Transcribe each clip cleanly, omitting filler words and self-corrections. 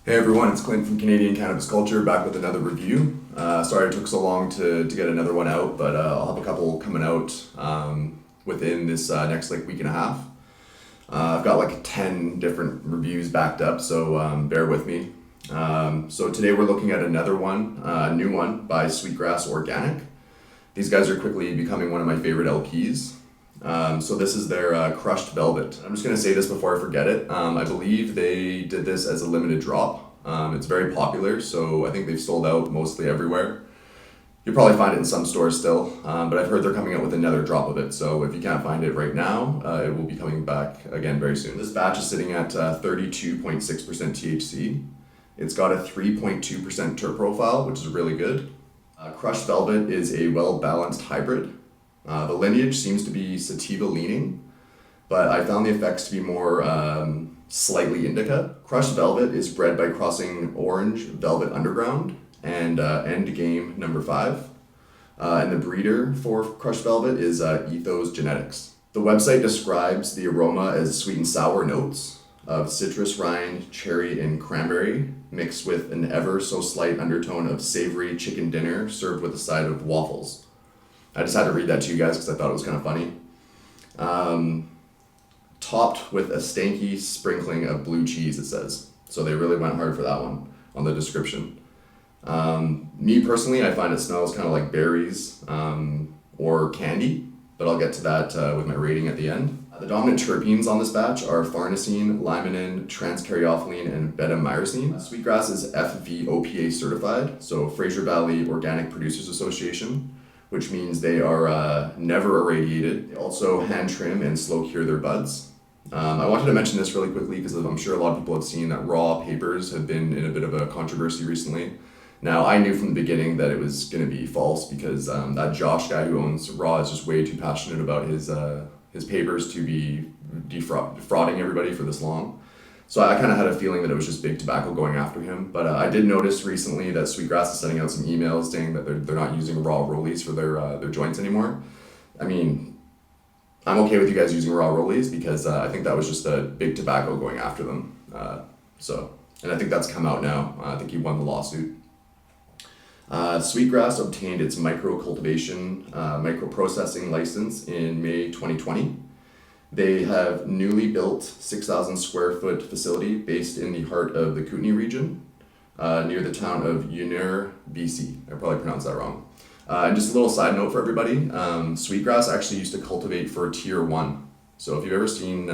Hey everyone, it's Clint from Canadian Cannabis Culture, back with another review. Sorry it took so long to get another one out, but I'll have a couple coming out within this next week and a half. I've got 10 different reviews backed up, so bear with me. So today we're looking at another one, a new one by Sweetgrass Organic. These guys are quickly becoming one of my favorite LPs. So this is their Crushed Velvet. I'm just going to say this before I forget it. I believe they did this as a limited drop. It's very popular, so I think they've sold out mostly everywhere. You'll probably find it in some stores still, but I've heard they're coming out with another drop of it. So if you can't find it right now, it will be coming back again very soon. This batch is sitting at 32.6% THC. It's got a 3.2% terp profile, which is really good. Crushed Velvet is a well-balanced hybrid. The lineage seems to be sativa leaning, but I found the effects to be more slightly indica. Crushed Velvet is bred by crossing Orange Velvet Underground and End Game number 5. And the breeder for Crushed Velvet is Ethos Genetics. The website describes the aroma as sweet and sour notes of citrus rind, cherry, and cranberry, mixed with an ever so slight undertone of savory chicken dinner served with a side of waffles. I just had to read that to you guys because I thought it was kind of funny. Topped with a stanky sprinkling of blue cheese, it says. So they really went hard for that one on the description. Me personally, I find it smells kind of like berries or candy, but I'll get to that with my rating at the end. The dominant terpenes on this batch are farnesene, limonene, transcaryophyllene, and beta-myrcene. Sweetgrass is FVOPA certified, so Fraser Valley Organic Producers Association, which means they are never irradiated. They also hand trim and slow cure their buds. I wanted to mention this really quickly because I'm sure a lot of people have seen that raw papers have been in a bit of a controversy recently. Now, I knew from the beginning that it was going to be false because that Josh guy who owns Raw is just way too passionate about his papers to be defrauding everybody for this long. So I kind of had a feeling that it was just big tobacco going after him. But I did notice recently that Sweetgrass is sending out some emails saying that they're not using raw rollies for their joints anymore. I mean, I'm okay with you guys using raw rollies because I think that was just a big tobacco going after them. And I think that's come out now. I think he won the lawsuit. Sweetgrass obtained its micro-cultivation, micro-processing license in May 2020. They have newly built 6,000 square foot facility based in the heart of the Kootenay region, near the town of Unir, BC. I probably pronounced that wrong. And just a little side note for everybody, Sweetgrass actually used to cultivate for Tier 1. So if you've ever seen,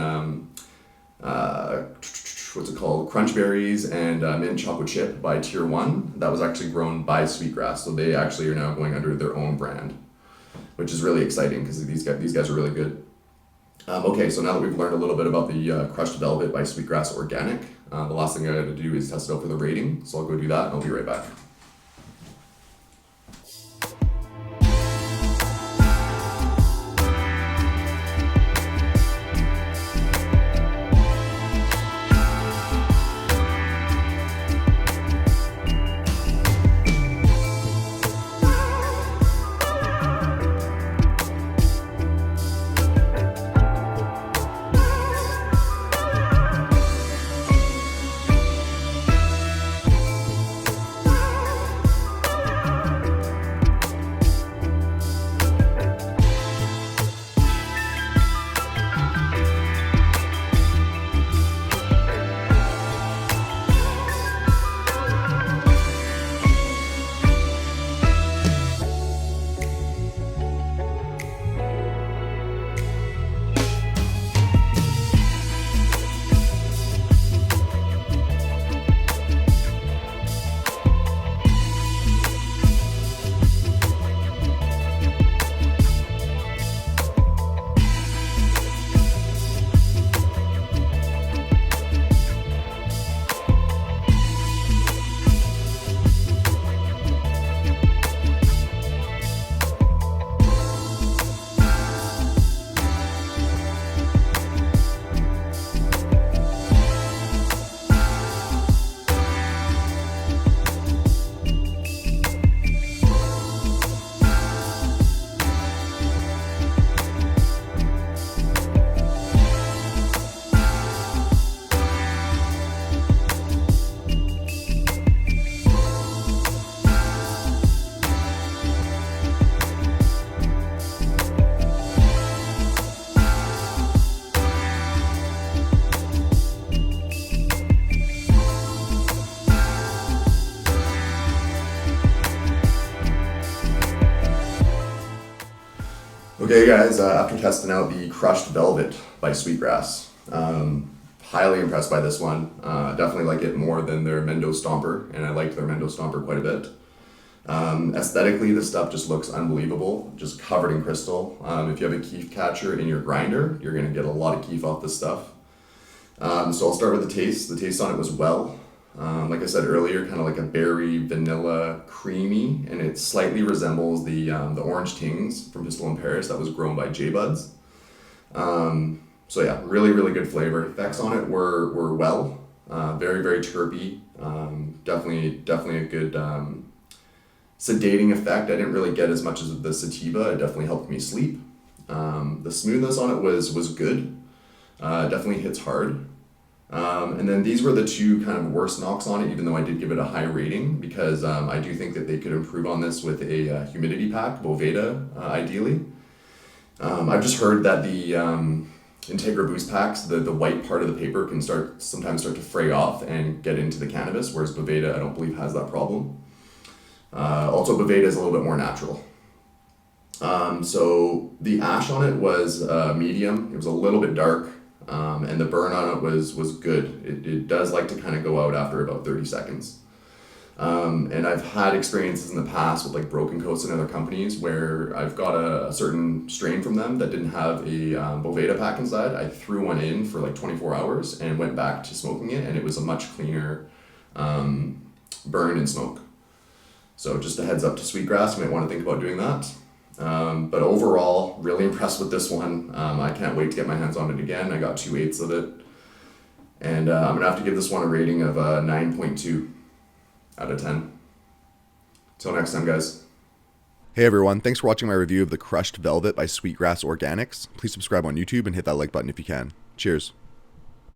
Crunch Berries and Mint Chocolate Chip by Tier 1, that was actually grown by Sweetgrass. So they actually are now going under their own brand, which is really exciting because these guys are really good. Okay, so now that we've learned a little bit about the Crushed Velvet by Sweetgrass Organic, the last thing I got to do is test it out for the rating. So I'll go do that and I'll be right back. Okay guys, after testing out the Crushed Velvet by Sweetgrass, highly impressed by this one. Definitely like it more than their Mendo Stomper, and I liked their Mendo Stomper quite a bit. Aesthetically, this stuff just looks unbelievable, just covered in crystal. If you have a keef catcher in your grinder, you're gonna get a lot of keef off this stuff. So I'll start with the taste. The taste on it was well. Like I said earlier, kind of like a berry, vanilla, creamy, and it slightly resembles the orange tings from Pistol in Paris that was grown by J-Buds. So yeah, really, really good flavor. Effects on it were well, very, very terpy. Definitely a good sedating effect. I didn't really get as much as the sativa. It definitely helped me sleep. The smoothness on it was good. Definitely hits hard. And then these were the two kind of worst knocks on it, even though I did give it a high rating, because I do think that they could improve on this with a humidity pack, Boveda, ideally. I've just heard that the Integra Boost packs, the white part of the paper can sometimes start to fray off and get into the cannabis, whereas Boveda I don't believe has that problem. Also, Boveda is a little bit more natural. So the ash on it was medium. It was a little bit dark. And the burn on it was good. It does like to kind of go out after about 30 seconds. And I've had experiences in the past with like Broken Coast and other companies where I've got a certain strain from them that didn't have a Boveda pack inside. I threw one in for like 24 hours and went back to smoking it, and it was a much cleaner burn and smoke. So just a heads up to Sweetgrass, you might want to think about doing that. But overall, really impressed with this one. I can't wait to get my hands on it again. I got 2/8 of it. And I'm going to have to give this one a rating of 9.2 out of 10. Till next time, guys. Hey everyone, thanks for watching my review of the Crushed Velvet by Sweetgrass Organics. Please subscribe on YouTube and hit that like button if you can. Cheers.